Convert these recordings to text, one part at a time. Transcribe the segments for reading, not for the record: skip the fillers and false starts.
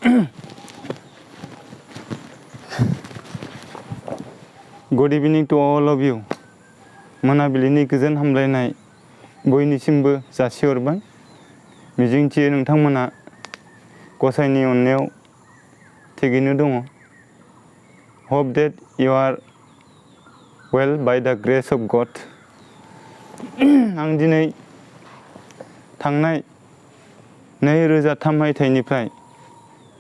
Good evening to all of you. मोनाबिलिनि गोजोन हामलायनाय बयनिसिमबो जासिहरबाय। मिजिंथियो नोंथांमोना गसाइनि अननायाव थिगैनो दङ। Hope that you are well by the grace of God. आं दिनै थांनाय 2003 मायथाइनिफ्राय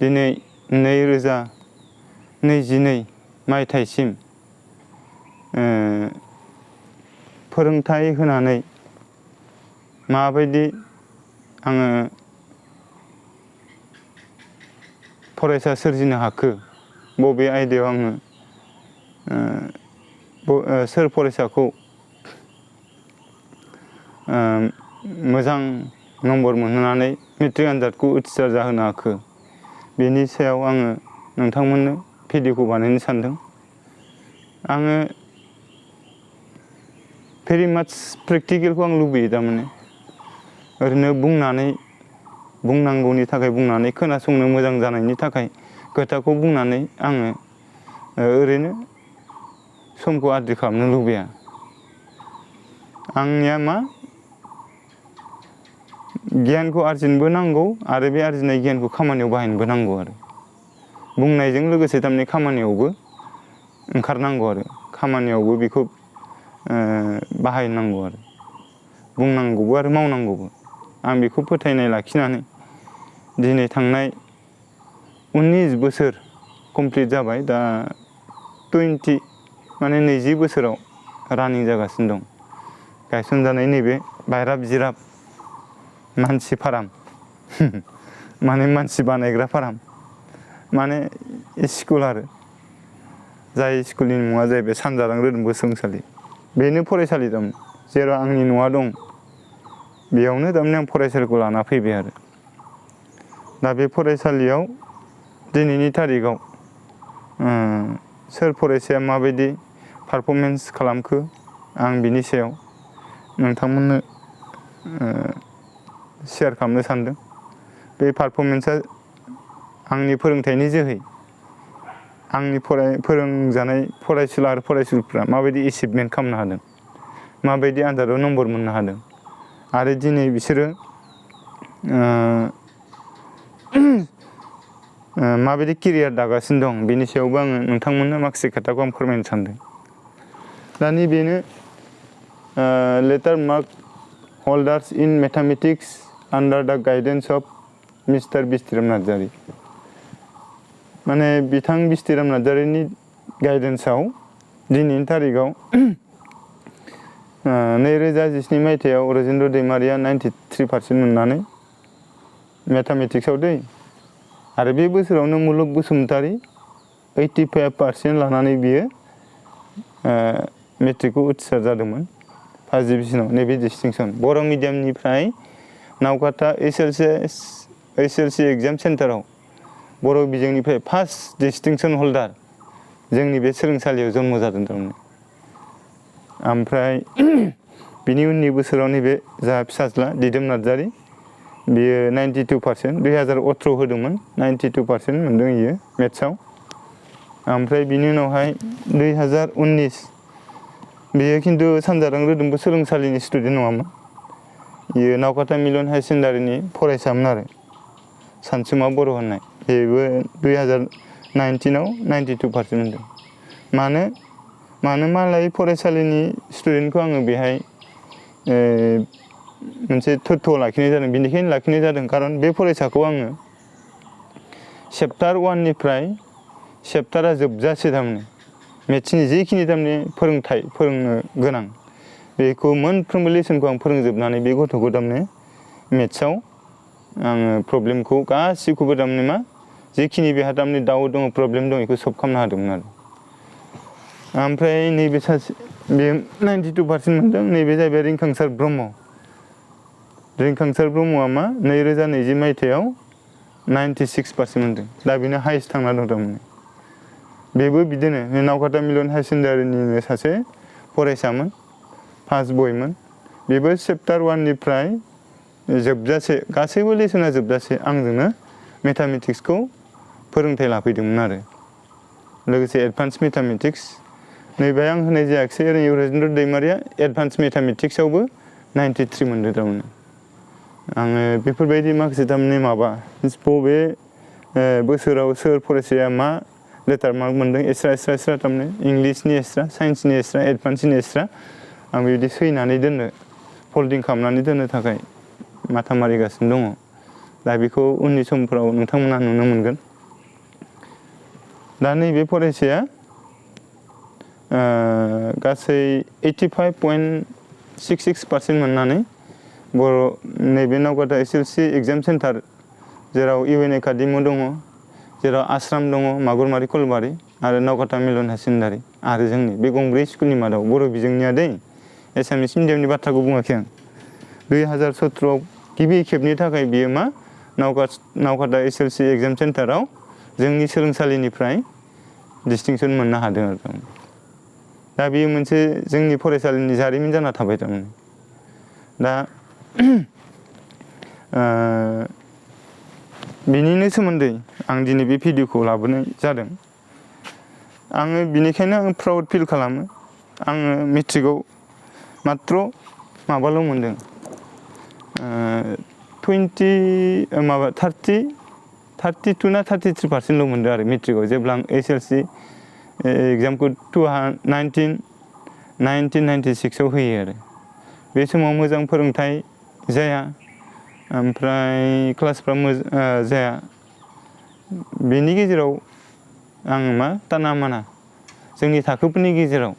दिनै 2022 मायथाइसिम फोरोंथाय होनानै माबायदि आङो फरायसा सोरजिनो हाखो, बबे आयदायाव आङो सोर फरायसाखौ मोजां नम्बर मोनहोनानै मेट्रिक आनजादखौ उथ्रिसार जाहोनो हाखो, बेनि सायाव आङो नोंथांमोननो भिडिअखौ बानायनो सानदों। आङो भेरि माच प्रेक्टिकेलखौ आं लुबैयो। थारमाने ओरैनो बुंनांगौनि थाखाय बुंनानै खोनासंनो मोजां जानायनि थाखाय खोथाखौ बुंनानै आङो ओरैनो समखौ आद्रि खालामनो लुबैया। आंनिया मा गियानखौ आरजिनोबो नांगौ आरो बे आरजिनाय गियानखौ खामानियाव बाहायनोबो नांगौ आरो बुंनायजों लोगोसे थारमाने खामानियावबो ओंखारनांगौ आरो खामानियावबो बेखौ बाहायनांगौ आरो बुंनांगौबो आरो मावनांगौबो। आं बेखौ फोथायनाय लाखिनानै दिनै थांनाय 19 बोसोर कमप्लिट जाबाय। दा 20 बोसोराव रानिं जागासिनो दं। गायसनजानाय नैबे बायराब जिराब मानसि फाराम माने मानसि बानायग्रा फाराम माने स्कुल आरो जाय स्कुलनि मुङा जाहैबाय सानजारां रोदोम बोसोनसालि। बेनो फरायसालि दं जेराव आंनि न'आ दं। बेयावनो थारमाने आं फरायसालिखौ लाना फैबाय आरो दा बे फरायसालियाव दिनैनि थारिखआव सोर फरायसाया माबायदि पारफरमेन्स खालामखो आं बिनि सायाव नोंथांमोननो शेयार खालामनो सानदों। बे पारफरमेन्सआ आंनि फोरोंथायनि जोहै आंनि फोरोंजानाय फरायसुला आरो फरायसुलिफ्रा माबायदि एचिभमेन्ट खालामनो हादों, माबायदि आनजादाव नम्बर मोननो हादों आरो दिनै बिसोरो माबायदि केरियार दागासिनो दं, बेनि सायावबो आङो नोंथांमोननो माखासे खोथाखौ आं फोरमायनो सानदों। दा नैबेनो लेटार मार्क होल्डार्स इन मेथामेटिक्स आन्डार द guidance of mister Bistiram Narzary. माने बिथां बिस्तिराम नार्जारिनि गाइडेन्सआव दिनैनि थारिखआव 2017 मायथाइयाव राजेन्द्र दैमारिया 93% मोननानै मेथामेटिक्सआव दै आरो बे बोसोरावनो मुलुग बसुमतारी 85% लानानै बियो मेट्रिकखौ उथ्रिसार जादोंमोन। फार्स्ट डिभिजनाव नैबे डिस्टिंसन बर' मिडियामनिफ्राय नावकाटा HLC एग्जाम सेन्टाराव बर' बिजोंनिफ्राय फार्स्ट डिस्टिंसन हल्डार जोंनि बे सोलोंसालियाव जन्म जादों थारमाने। ओमफ्राय बिनि उननि बोसोराव नैबे जोंहा फिसाज्ला दिदोम नार्जारि बियो 92%। 2018 होदोंमोन 92% मोनदों बियो मेथ्सआव। ओमफ्राय बिनि उनावहाय 2019 बेयो खिन्थु सानजारां रोदोमबो सोलोंसालिनि स्टुडेन्ट नङामोन। बियो नावकाटा मिलन हायार सेकेन्डारिनि फरायसामोन आरो सानसुमा बर' होननाय। बेबो 2019आव 92% मोनदों। मानो मालाय फरायसालिनि स्टुडेन्टखौ आङो बेहाय मोनसे थत्थ लाखिनाय जादों। बेनिखायनो लाखिनाय जादों खारन बे फरायसाखौ आङो चेप्टार 1 निफ्राय चेप्टारा जोबजासे थारमाने मेथ्सनि जिखिनि थारमाने फोरोंनो गोनां बेखौ मोनफ्रोमबो लेसनखौ आं फोरोंजोबनानै बे गथ'खौ थारमाने मेथ्सआव आङो प्रब्लेमखौ गासिखौबो थारमाने मा जिखिनि बेहा थारमाने डाउट दङ प्रब्लेम दं बेखौ सल्भ खालामनो हादोंमोन आरो। ओमफ्राय नैबे सासे बे 92% मोनदों। नैबे जाहैबाय रिंखांसार ब्रह्म। रिंखांसार ब्रह्मआ मा 2020 मायथाइयाव 96% मोनदों। दा बेनो हाइस्ट थांना दं थारमाने। बेबो बिदिनो नावकाटा मिलन हायार सेकेन्डारिनिनो सासे फरायसामोन, फार्स्ट बयमोन। बेबो चेप्टार 1 निफ्राय जोबजासे गासैबो लेसना जोबजासे आंजोंनो मेथामेटिक्सखौ फोरोंथाइ लाफैदोंमोन आरो लोगोसे एडभान्स मेथामेटिक्स नैबे आं होनाय जायाखिसै ओरैनो युवराजेन्द्र दैमारिया एडभान्स मेथामेटिक्सआवबो 93 मोनदों थारमाने आङो बेफोरबायदि माखासे थारमाने माबा बबे बोसोराव सोर फरायसाया मा लेटार मार्क मोन्दों एक्सट्रा थारमाने इंलिसनि एक्सट्रा साइन्सनि एक्सट्रा एडभान्सनि एक्सट्रा आं बेबायदि सैनानै दोननो फल्डिं खालामनानै दोननो थाखाय माथा मारिगासिनो दङ दा बेखौ उननि समफोराव नोंथांमोना नुनो मोनगोन दा नैबे फरायसाया गासै 85.66% मोननानै बर' नैबे नावकाटा एसएलसि एग्जाम सेन्टार जेराव इउएन एकाडेमि दङ जेराव आश्राम दङ मागुरमारि कलबारि आरो नावकाटा मिलन हायार सेकेन्डारि आरो जोंनि बे गंब्रै स्कुलनि मादाव बर' बिजोंनिया दै एसामिस मिडियामनि बाथ्राखौ बुङाखै आं 2017 गिबि खेबनि थाखाय बियो मा नावकाटा एसएलसि एग्जाम सेन्टाराव जोंनि सोलोंसालिनिफ्राय डिस्टिंसन मोननो हादों आरो दा बेयो मोनसे जोंनि फरायसालिनि जारिमिन जाना थाबाय थारमाने दा बिनिनो सोमोन्दै आं दिनै बे भिडिअखौ लाबोनाय जादों आङो बिनिखायनो आं प्राउड फिल खालामो आङो मेट्रिकआव मात्र माबाल' मोनदों 32 ना 33%ल' मोनदों आरो मेट्रिकआव जेब्ला आं एसएलसि एग्जामखौ 1996आव होयो आरो बे समाव मोजां फोरोंथाइ जाया ओमफ्राय क्लासफ्रा जाया बेनि गेजेराव आङो मा ताना माना जोंनि थाखोफोरनि गेजेराव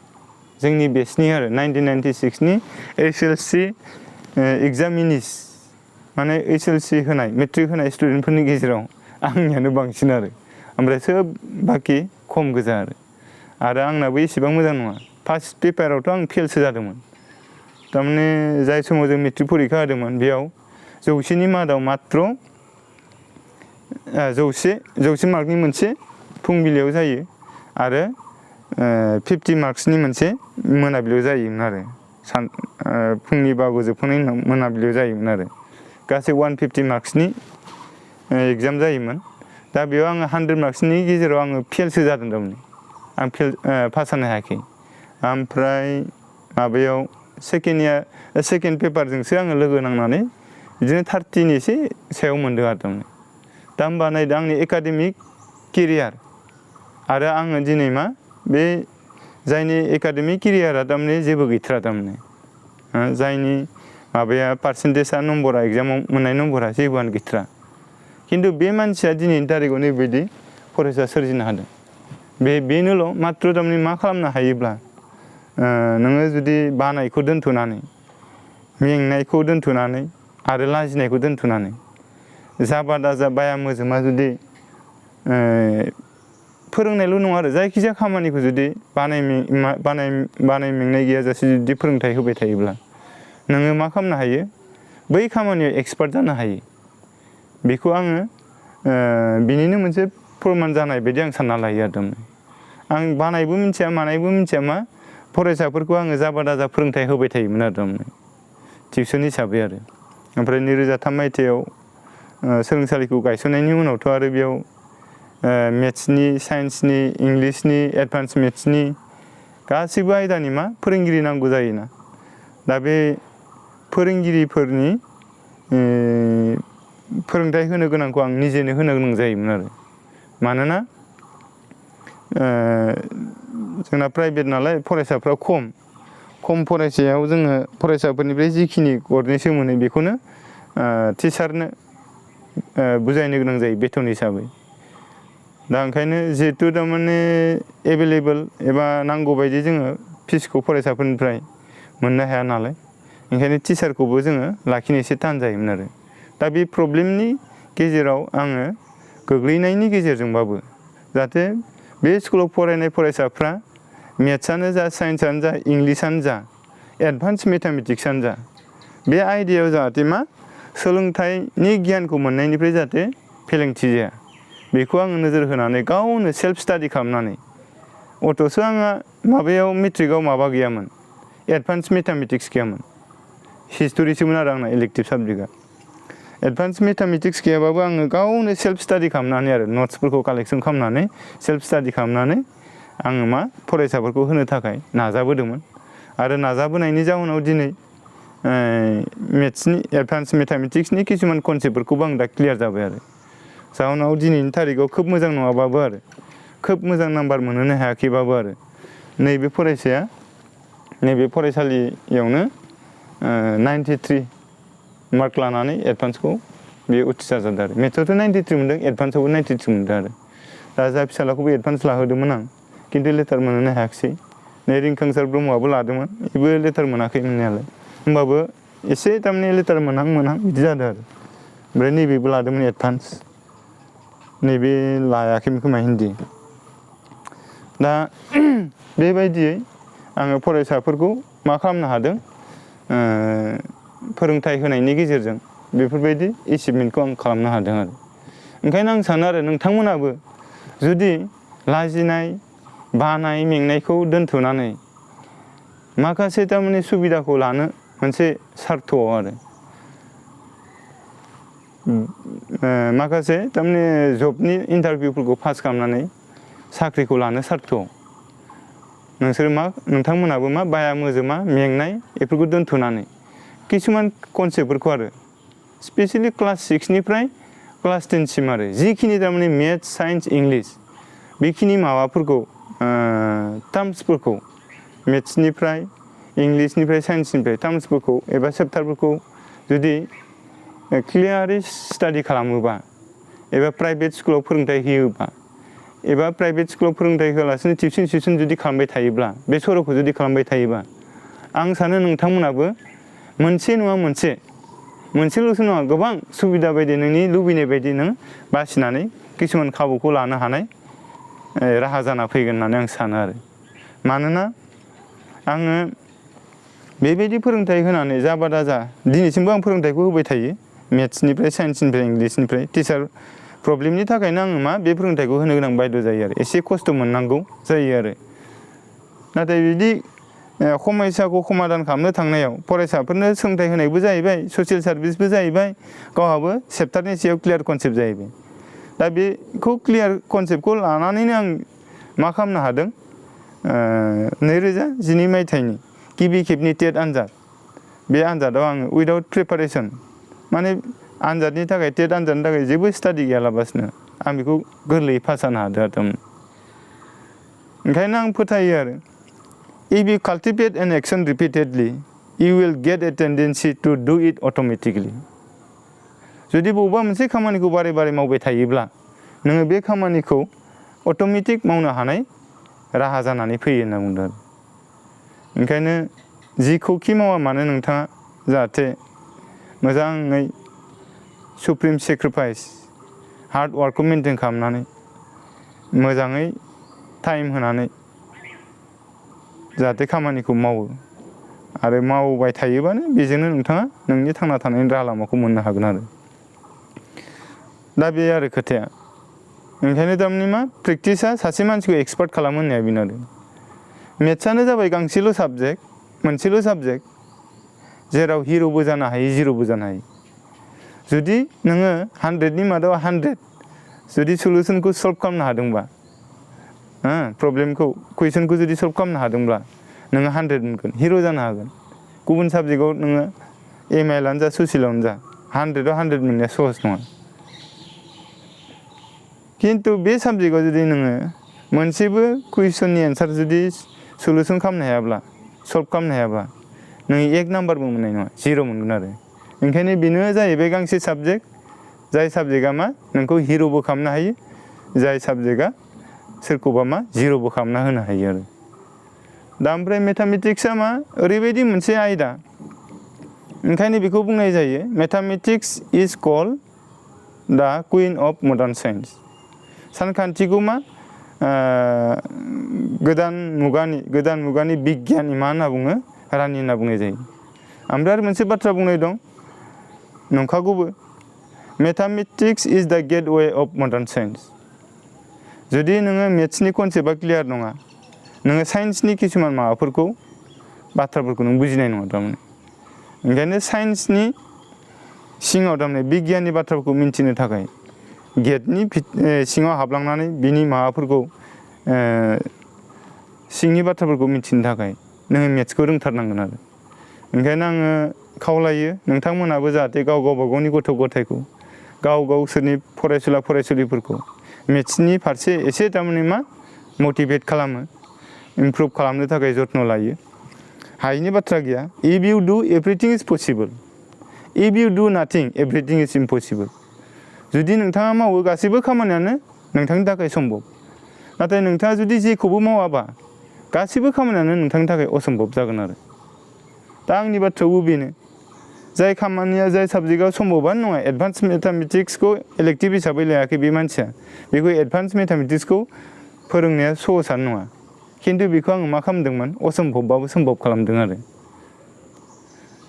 जोंनि बेचनि आरो 1996नि एसएलसि एग्जामिनिस माने एसएलसि होनाय मेट्रिक होनाय स्टुडेन्टफोरनि गेजेराव आंनियानो बांसिन आरो ओमफ्राय सोब बाखि खम गोजा आरो आंनाबो एसेबां मोजां नङा फार्स्ट पेपारावथ' आं फेलसो जादोंमोन थारमाने जाय समाव जों मेट्रिक परिखा होदोंमोन बेयाव 100नि मादाव मात्र 100 मार्कनि मोनसे फुंबिलियाव जायो आरो 50 मार्क्सनि मोनसे मोनाबिलियाव जायोमोन आरो फुंनि बागो जोबखांनायनि उनाव मोनाबिलियाव जायोमोन आरो गासै 150 मार्क्सनि एग्जाम जायोमोन दा बेयाव आङो 100 मार्क्सनि गेजेराव आङो फेलसो जादों थारमाने आं पास जानो हायाखै ओमफ्राय माबायाव सेकेन्ड पेपारजोंसो आङो लोगो नांनानै बिदिनो 30नि एसे सायाव मोनदों आरो थारमाने दा होमबा नायदो आंनि एकाडेमिक केरियार आरो आङो दिनै मा बे जायनि एकाडेमिक केरियारा थारमाने जेबो गैथारा थारमाने जायनि माबाया पार्सेन्टेजआ नम्बरा एग्जामाव मोननाय नम्बरा जेबोआनो गैथारा खिन्थु बे मानसिया दिनैनि तारिखाव नैबायदि फरायसा सोरजिनो हादों बेनोल' मात्र थारमाने मा खालामनो हायोब्ला नोङो जुदि बानायखौ दोनथ'नानै मेंनायखौ दोनथ'नानै आरो लाजिनायखौ दोनथ'नानै जाबा दाजा बाया मोजोमा जुदि फोरोंनायल' नङा आरो जायखिजाया खामानिखौ जुदि बानाय मेंनाय गैयाजासे जुदि फोरोंथाइ होबाय थायोब्ला नोङो मा खालामनो हायो बै खामानियाव एक्सपार्ट जानो हायो बेखौ आङो बिनिनो मोनसे फोरमान जानाय बायदि आं सानना लायो आरो आं बानायबो मिथिया मानायबो मिथिया मा फरायसाफोरखौ आङो जाबा दाजा फोरोंथाइ होबाय थायोमोन आरो टिउसन हिसाबै आरो ओमफ्राय 2003 मायथाइयाव सोलोंसालिखौ गायसननायनि उनावथ' आरो बेयाव मेथ्सनि साइन्सनि इंलिसनि एडभान्स मेथ्सनि गासैबो आयदानि मा फोरोंगिरि नांगौ जायोना दा बे फोरोंगिरिफोरनि फोरोंथाइ होनो गोनांखौ आं निजेनो होनो गोनां जायोमोन आरो मानोना जोंना प्राइभेट नालाय फरायसाफ्रा खम फरायसायाव जोङो फरायसाफोरनिफ्राय जिखिनि गरनैसो मोनो बेखौनो टिचारनो बुजायनो गोनां जायो बेथन हिसाबै दा ओंखायनो जिहेतु थारमाने एभेलेबल एबा नांगौ बायदि जोङो फिसखौ फरायसाफोरनिफ्राय मोननो हाया नालाय ओंखायनो टिचारखौबो जोङो लाखिनो एसे थान जायोमोन आरो दा बे प्रब्लेमनि गेजेराव आङो गोग्लैनायनि गेजेरजोंबाबो जाहाथे बे स्कुलाव फरायनाय फरायसाफ्रा मेथ्सआनो जा साइन्सआनो जा इंलिसआनो जा एडभान्स मेथामेटिक्सआनो जा बे आयदायाव जाहाथे मा सोलोंथाइनि गियानखौ मोननायनिफ्राय जाहाथे फेलेंथि जाया बेखौ आङो नोजोर होनानै गावनो सेल्फ स्टाडि खालामनानै अथ'सो आंहा माबायाव मेट्रिकआव माबा गैयामोन एडभान्स मेथामेटिक्स गैयामोन हिस्ट'रिसोमोन आरो आंना इलेक्टिभ साबजेक्टआ एडभान्स मेथामेटिक्स गैयाबाबो आङो गावनो सेल्फ स्टाडि खालामनानै आरो नट्सफोरखौ कालेक्सन खालामनानै सेल्फ स्टाडि खालामनानै आङो मा फरायसाफोरखौ होनो थाखाय नाजाबोदोंमोन आरो नाजाबोनायनि जाउनाव दिनै मेथ्सनि एडभान्स मेथामेटिक्सनि किसुमान कनसेप्टफोरखौबो आं दा क्लियार जाबाय आरो जाउनाव दिनैनि थारिखआव खोब मोजां नङाबाबो आरो खोब मोजां नाम्बार मोनहोनो हायाखैबाबो आरो नैबे फरायसाया नैबे फरायसालियावनो 93 मार्क लानानै एडभान्सखौ बे उथ्रिसार जादों आरो मेथ्सआवथ' 93 मोनदों एडभान्सआवबो 93 मोनदों आरो दा जा फिसालाखौबो एडभान्स लाहोदोंमोन आं खिन्थु लेटार मोनहोनो हायाखिसै नै रिंखांसार ब्रह्मआबो लादोंमोन बेबो लेटार मोनाखै मोननायालाय होमबाबो एसे थारमाने लेटार मोनहां बिदि जादों आरो ओमफ्राय नैबेबो लादोंमोन एडभान्स नैबे लायाखैमोन खोमा हिन्दी दा बेबायदियै आङो फरायसाफोरखौ मा खालामनो हादों फोरोंथाइ होनायनि गेजेरजों बेफोरबायदि एचिभमेन्टखौ आं खालामनो हादों आरो ओंखायनो आं सानो आरो नोंथांमोनाबो जुदि लाजिनाय बानाय मेंनायखौ दोनथ'नानै माखासे थारमाने सुबिदाखौ लानो मोनसे सार्थ'आव आरो माखासे थारमाने जबनि इन्टारभिउफोरखौ पास खालामनानै साख्रिखौ लानो सार्थ'आव नोंसोर मा नोंथांमोनाबो मा बाया मोजोमा मेंनाय बेफोरखौ दोनथ'नानै किसुमान कनसेप्टफोरखौ आरो स्पेसियेलि क्लास 6निफ्राय क्लास 10सिम आरो जिखिनि थारमाने मेथ्स साइन्स इंलिस बेखिनि माबाफोरखौ टार्म्सफोरखौ मेथ्सनिफ्राय इंलिसनिफ्राय साइन्सनिफ्राय टार्म्सफोरखौ एबा चेप्टारफोरखौ जुदि क्लियारै स्टाडि खालामोबा एबा प्राइभेट स्कुलाव फोरोंथाइ होयोबा एबा प्राइभेट स्कुलाव फोरोंथाइ होआलासिनो टिउसन जुदि खालामबाय थायोब्ला बे सर'खौ जुदि खालामबाय थायोबा आं सानो नोंथांमोनाबो मोनसे नङा मोनसेल'सो नङा गोबां सुबिदा बायदि नोंनि लुबैनाय बायदि नों बासिनानै किसुमान खाबुखौ लानो हानाय राहा जाना फैगोन होननानै आं सानो आरो मानोना आङो बेबायदि फोरोंथाइ होनानै जाबा दाजा दिनैसिमबो आं फोरोंथाइखौ होबाय थायो मेथ्सनिफ्राय साइन्सनिफ्राय इंलिसनिफ्राय टिचार प्रब्लेमनि थाखायनो आङो मा बे फोरोंथाइखौ होनो गोनां बायद' जायो आरो एसे खस्थ' मोननांगौ जायो आरो नाथाय बिदि समयसाखौ समाधान खालामनो थांनायाव फरायसाफोरनो सोलोंथाइ होनायबो जाहैबाय ससियेल सार्भिसबो जाहैबाय गावहाबो चेप्टारनि सायाव क्लियार कनसेप्ट जाहैबाय दा बेखौ क्लियार कनसेप्टखौ लानानैनो आं मा खालामनो हादों 2012 मायथाइनि गिबि खेबनि टेट आनजाद बे आनजादाव आङो उइदाउट प्रिपारेसन माने आनजादनि थाखाय टेट आनजादनि थाखाय जेबो स्टाडि गैयालाबासिनो आं बेखौ गोरलैयै पास जानो हादों आरो ओंखायनो आं फोथायो आरो if you cultivate an action repeatedly you will get a tendency to do it automatically जुदि बबेबा मोनसे खामानिखौ बारे बारे मावबाय थायोब्ला नोङो बे खामानिखौ अट'मेटिक मावनो हानाय राहा जानानै फैयो होनना बुंदों आरो ओंखायनो जिखौखि मावा मानो नोंथाङा जाहाथे मोजाङै सुप्रिम सेक्रिफाइस हार्ड वार्कखौ मेनटेन खालामनानै मोजाङै टाइम होनानै जाहाथे खामानिखौ मावो आरो मावबाय थायोबानो बेजोंनो नोंथाङा नोंनि थांना थानायनि राहा लामाखौ मोननो हागोन आरो दा बे आरो खोथाया ओंखायनो थारमाने मा प्रेक्टिसा सासे मानसिखौ एक्सपार्ट खालामो होननाया बेनो आरो मेथ्सआनो जाबाय गांसेल' साबजेक्ट मोनसेल' साबजेक्ट जेराव हिर'बो जानो हायो जिर'बो जानो हायो जुदि नोङो 100नि मादाव 100 जुदि सलुसनखौ सल्भ खालामनो हादोंबा प्रब्लेमखौ कुइसनखौ जुदि सल्भ खालामनो हादोंब्ला नोङो 100 मोनगोन हिर' जानो हागोन गुबुन साबजेक्टआव नोङो एमआइलआनो जा ससियेलावनो जा 100आव 100 मोननाया सहज नङा खिन्थु बे साबजेक्टआव जुदि नोङो मोनसेबो कुइसननि एन्सार जुदि सलुसन खालामनो हायाब्ला सल्भ खालामनो हायाब्ला नों 1 नाम्बारबो मोननाय नङा 0 मोनगोन आरो ओंखायनो बेनो जाहैबाय गांसे साबजेक्ट जाय साबजेक्टआ मा नोंखौ हिर'बो खालामनो हायो जाय साबजेक्टआ सोरखौबा मा जिर'बो खालामना होनो हायो आरो दा ओमफ्राय मेथामेटिक्सआ मा ओरैबायदि मोनसे आयदा ओंखायनो बेखौ बुंनाय जायो मेथामेटिक्स इज कल्ड दा कुइन अफ मडार्न साइन्स सानखान्थिखौ मा गोदान मुगानि बिगियाननि मा होनना बुङो रानि होनना बुंनाय जायो ओमफ्राय आरो मोनसे बाथ्रा बुंनाय दं नंखागौबो mathematics is the gateway of modern science जुदि नोङो मेथ्सनि कनसेप्टआ क्लियार नङा नोङो साइन्सनि किसुमान बाथ्राफोरखौ नों बुजिनाय नङा थारमाने ओंखायनो सिङाव थारमाने बिगियाननि बाथ्राफोरखौ मिन्थिनो थाखाय गेटनि सिङाव हाबलांनानै बिनि माबाफोरखौ सिंनि बाथ्राफोरखौ मिथिनो थाखाय नोङो मेथ्सखौ रोंथारनांगोन आरो ओंखायनो आङो खावलायो नोंथांमोनाबो जाहाथे गाव गावबागावनि गथ' गथायखौ गाव गावसोरनि फरायसुला फरायसुलिफोरखौ मेथ्सनि फारसे एसे थारमाने मा मटिभेट खालामो इमप्रुभ खालामनो थाखाय जत्न लायो हायिनि बाथ्रा गैया if you do everything is possible if you do nothing everything is impossible जुदि नोंथाङा मावो गासैबो खामानियानो नोंथांनि थाखाय सम्भब नाथाय नोंथाङा जुदि जेखौबो मावाबा गासैबो खामानियानो नोंथांनि थाखाय असम्भब जागोन आरो दा आंनि बाथ्रायावबो बेनो जाय खामानिया जाय साबजेक्टआव सम्भबानो नङा एडभान्स मेथामेटिक्सखौ इलेक्टिभ हिसाबै लायाखै बे मानसिया बेखौ एडभान्स मेथामेटिक्सखौ फोरोंनाया सहसानो नङा खिन्थु बेखौ आङो मा खालामदोंमोन असम्भबबाबो सम्भब खालामदों आरो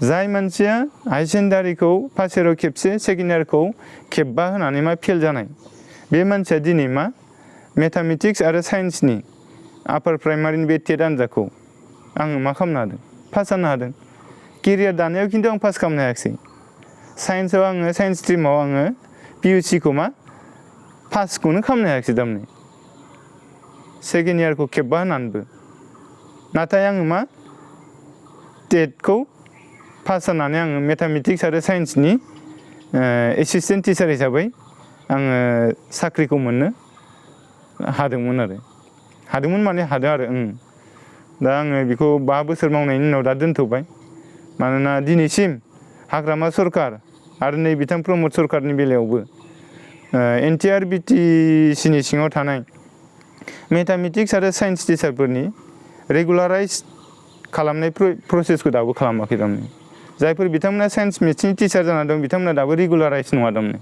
जाय मानसिया हाई सेकेन्डारिखौ फार्स्ट इयाराव खेबसे सेकेन्ड इयारखौ खेबबा होनानै मा फेल जानाय बे मानसिया दिनै मा मेथामेटिक्स आरो साइन्सनि आपार प्राइमारिनि बे टेट आनजादखौ आङो मा खालामनो हादों पास जानो हादों केरियार दानायाव खिन्थु आं पास खालामनो हायाखिसै साइन्सआव आङो साइन्स स्ट्रिमाव आङो पिइउसिखौ मा पासखौनो खालामनो हायाखिसै थारमाने सेकेन्ड इयारखौ खेबबा होनानैबो नाथाय आङो मा टेटखौ पास जानानै आङो मेथामेटिक्स आरो साइन्सनि एसिस्टेन्ट टिचार हिसाबै आङो साख्रिखौ मोननो हादोंमोन माने हादों आरो दा आङो बेखौ 5 बोसोर मावनायनि उनाव दा दोनथ'बाय मानोना दिनैसिम हाग्रामा सरकार आरो नै बिथां प्रमद सरकारनि बेलायावबो एनटिआर बिटिसिनि सिङाव थानाय मेथामेटिक्स आरो साइन्स टिचारफोरनि रेगुलाराइज खालामनाय प्रसेसखौ दाबो खालामाखै थारमाने जायफोर बिथांमोना साइन्स मेथ्सनि टिचार जाना दं बिथांमोना दाबो रेगुलाराइज नङा थारमाने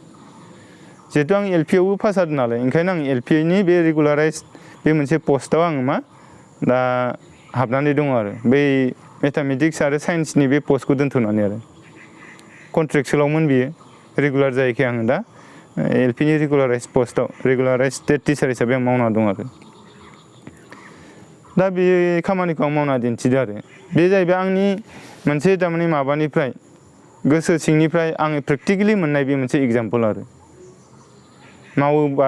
जिहेतु आं एलपिआवबो पास जादों नालाय ओंखायनो आं एलपिनि बे रेगुलाराइज बे मोनसे पस्टआव आङो मा दा हाबनानै दङ आरो बै मेथामेटिक्स आरो साइन्सनि बे पस्टखौ दोनथ'नानै आरो कन्ट्रेक्सुवेलावमोन बियो रेगुलार जायैखाय आङो दा एलपिनि रेगुलाराइज पस्टआव रेगुलाराइज स्टेट टिचार हिसाबै आं मावना दं आरो दा बे खामानिखौ आं मावना दिन्थिदो आरो बे जाहैबाय आंनि मोनसे थारमाने माबानिफ्राय गोसो सिंनिफ्राय आङो प्रेक्टिकेलि मोननाय बे मोनसे एग्जाम्पल आरो मावोबा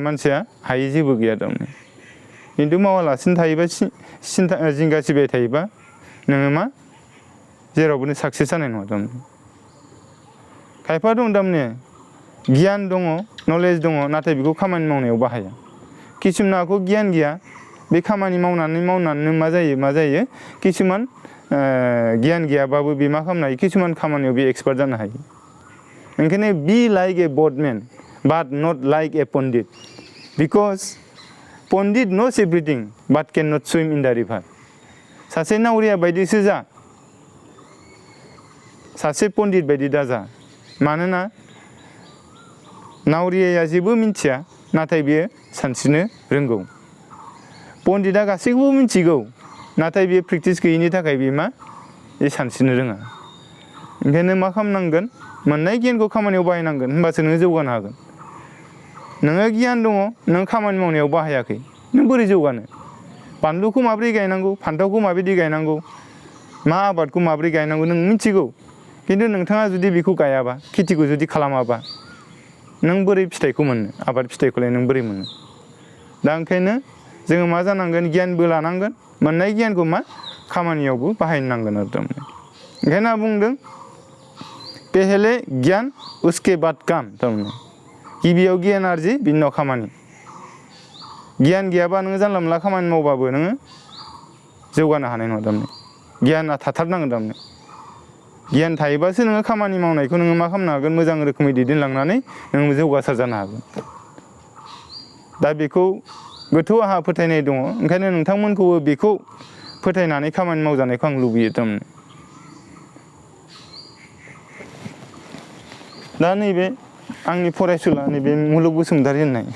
मानसिया हायै जेबो गैया थारमाने खिन्थु मावालासिनो थायोबा जिंगा सिबाय थायोबा नोङो मा जेरावबो साक्सेस जानाय नङा थारमाने खायफा दं थारमाने गियान दङ नलेज दङ नाथाय बेखौ खामानि मावनायाव बाहाया किसुमानखौ गियान गैया बे खामानि मावनानै मा जायो किसुमान गियान गैयाबाबो बे मा खालामनो हायो किसुमान खामानियाव बे एक्सपार्ट जानो हायो ओंखायनो be like a boatman but not like a pandit because pandit knows everything but can not swim in the river सासे नावरिया बायदिसो जा सासे पण्डित बायदि दाजा मानोना नावरियाया जेबो मिन्थिया नाथाय बियो सानस्रिनो रोंगौ पण्डितआ गासैखौबो मिन्थिगौ नाथाय बियो प्रेक्टिस गैयिनि थाखाय बियो मा बे सानस्रिनो रोङा ओंखायनो मा खालामनांगोन मोननाय गियानखौ खामानियाव बाहायनांगोन होमबासो नोङो जौगानो हागोन नोङो गियान दङ नों खामानि मावनायाव बाहायाखै नों बोरै जौगानो बानलुखौ माबोरै गायनांगौ फान्थावखौ माबायदि गायनांगौ मा आबादखौ माबोरै गायनांगौ नों मिन्थिगौ खिन्थु नोंथाङा जुदि बेखौ गायाबा खेथिखौ जुदि खालामाबा नों बोरै फिथाइखौ मोननो आबाद फिथाइखौलाय नों बोरै मोननो दा ओंखायनो जोङो मा जानांगोन गियानबो लानांगोन मोननाय गियानखौ मा खामानियावबो बाहायनांगोन आरो थारमाने ओंखायनो आं बुंदों पहले गियान उसके बाद काम थारमाने गिबियाव गियान आरजि बिनि उनाव खामानि गियान गैयाबा नोङो जानला मोनला खामानि मावबाबो नोङो जौगानो हानाय नङा थारमाने गियाना थाथारनांगोन थारमाने गियान थायोबासो नोङो खामानि मावनायखौ नोङो मा खालामनो हागोन मोजां रोखोमै दैदेनलांनानै नोङो जौगासार जानो हागोन दा बेखौ गोथौ आंहा फोथायनाय दङ ओंखायनो नोंथांमोनखौबो बेखौ फोथायनानै खामानि मावजानायखौ आं लुबैयो थारमाने दा नैबे आंनि फरायसुला नैबे मुलुग बसुमतारी होननाय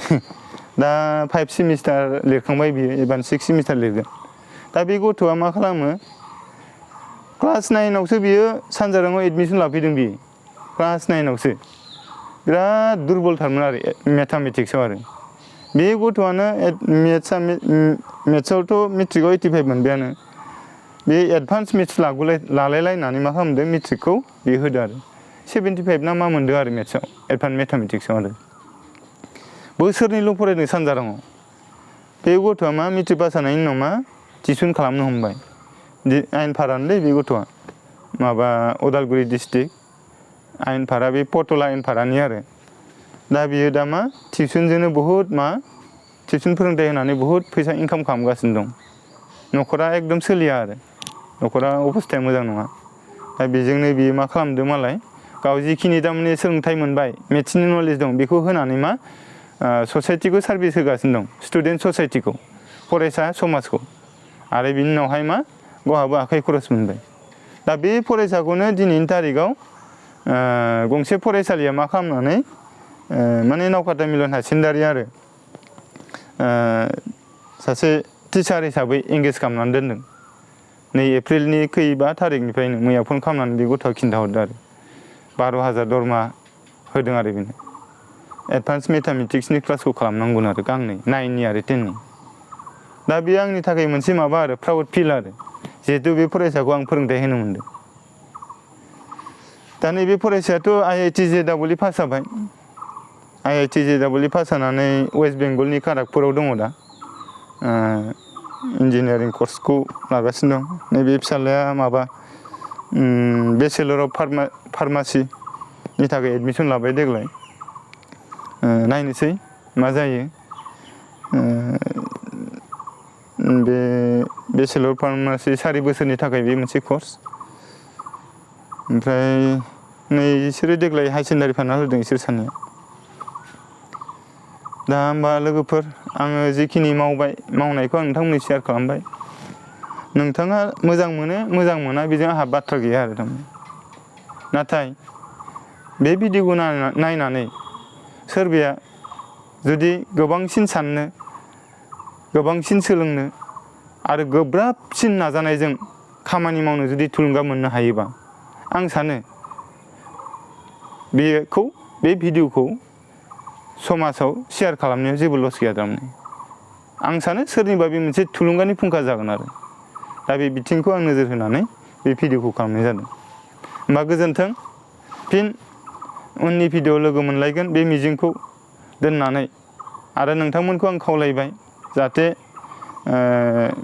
दा 5 सेमिस्टार लिरखांबाय बियो एबार 6 सेमिस्टार लिरगोन दा बे गथ'आ मा खालामो क्लास 9आवसो बियो सानजाराङाव एडमिसन लाफैदों बियो क्लास 9आवसो बिराद दुरबलथारमोन आरो मेथामेटिक्सआव आरो बे गथ'आनो मेथ्सआवथ' मेट्रिकआव 85 मोनबायानो बे एडभान्स मेथ्स लालायलायनानै मा खालामदों मेट्रिकखौ बे होदो आरो 75 ना मा मोनदों आरो मेथ्सआव एडभान्स मेथामेटिक्सआव आरो बोसोरनैल' फरायदों सानजाराङाव बे गथ'आ मा मेट्रिक पास जानायनि उनाव मा टिउसन खालामनो हमबाय आयेनफारानोलै बे गथ'आ माबा उदालगुरि डिस्ट्रिक्ट आयेनफारा बे पटला आयेनफारानि आरो दा बियो दा मा टिउसनजोंनो बहुद मा टिउसन फोरोंथाइ होनानै बहुद फैसा इनकाम खालामगासिनो दं न'खरा एकदम सोलिया आरो न'खरा अबस्थाया मोजां नङा दा बेजोंनो बियो मा खालामदों मालाय गाव जिखिनि दामाने सोलोंथाइ मोनबाय मेथ्सनि नलेज दं बेखौ होनानै मा ससाइटिखौ सार्भिस होगासिनो दं स्टुडेन्ट ससाइटिखौ फरायसा समाजखौ आरो बिनि उनावहाय मा गावहाबो आखाइ खरस मोनबाय दा बे फरायसाखौनो दिनैनि थारिखआव गंसे फरायसालिया मा खालामनानै माने नावकाटा मिलन हायार सेकेन्डारि आरो सासे टिचार हिसाबै एंगेज खालामनानै दोनदों नै एप्रिलनि खैबा थारिखनिफ्रायनो मैया फन खालामनानै बे गथ'आ खिन्थाहरदों आरो 12,000 दरमा होदों आरो बेनो एडभान्स मेथामेटिक्सनि क्लासखौ खालामनांगोन आरो गांनै 9नि आरो 10नि दा बे आंनि थाखाय मोनसे माबा आरो प्राउड फिल आरो जिहेतु बे फरायसाखौ आं फोरोंथाइ होनो मोनदों दा नैबे फरायसायाथ' IIT JEE पास जाबाय IIT JEE पास जानानै वेस्ट बेंगलनि खारागपुराव दङ दा इन्जिनियारिं कर्सखौ लागासिनो दं नैबे फिसालाया माबा बेचेलर अफ फार्मासिनि थाखाय एडमिसन लाबाय देग्लाय नायनोसै मा जायो बे बेचेलर फार्मासि 4 बोसोरनि थाखाय बे मोनसे कर्स ओमफ्राय नै बिसोरो देग्लाय हाई सेकेन्डारि फाइनाल होदों इसोर सानैया दा होमबा लोगोफोर आङो जिखिनि मावनायखौ आं नोंथांमोननो शेयार खालामबाय नोंथाङा मोजां मोनो मोजां मोना बेजों आंहा बाथ्रा गैया आरो थारमाने नाथाय बे भिडिअखौ नायनानै सोरबाया जुदि गोबांसिन साननो गोबांसिन सोलोंनो आरो गोब्राबसिन नाजानायजों खामानि मावनो जुदि थुलुंगा मोननो हायोबा आं सानो बे भिडिअखौ समाजाव शेयार खालामनायाव जेबो लस गैया थारमाने आं सानो सोरनिबा बे मोनसे थुलुंगानि फुंखा जागोन आरो दा बे बिथिंखौ आं नोजोर होनानै बे भिडिअखौ खालामनाय जादों होमबा गोजोन्थों फिन उननि भिडिअ लोगो मोनलायगोन बे मिजिंखौ दोननानै आरो नोंथांमोनखौ आं खावलायबाय जाहाथे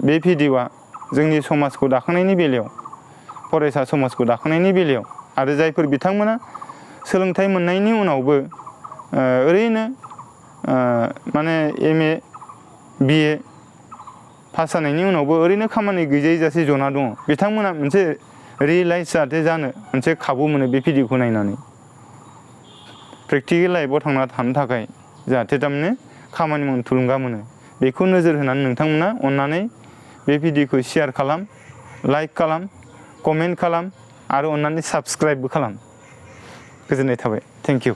बे भिडिअआ जोंनि समाजखौ दाखांनायनि बेलायाव फरायसा समाजखौ दाखांनायनि बेलायाव आरो जायफोर बिथांमोना सोलोंथाइ मोननायनि उनावबो ओरैनो माने MA BA पास जानायनि उनावबो ओरैनो खामानि गैजायैजासे जना दङ बिथांमोना मोनसे रियेलाइज जाहाथे जानो मोनसे खाबु मोनो बे भिडिअखौ नायनानै प्रेक्टिकेल लाइफआव थांना थानो थाखाय जाहाथे थारमाने खामानि मावनो थुलुंगा मोनो बेखौ नोजोर होनानै नोंथांमोना अननानै बे भिडिअखौ शेयार खालाम लाइक खालाम कमेन्ट खालाम आरो अननानै साबस्क्राइबबो खालाम गोजोननाय थाबाय थेंक इउ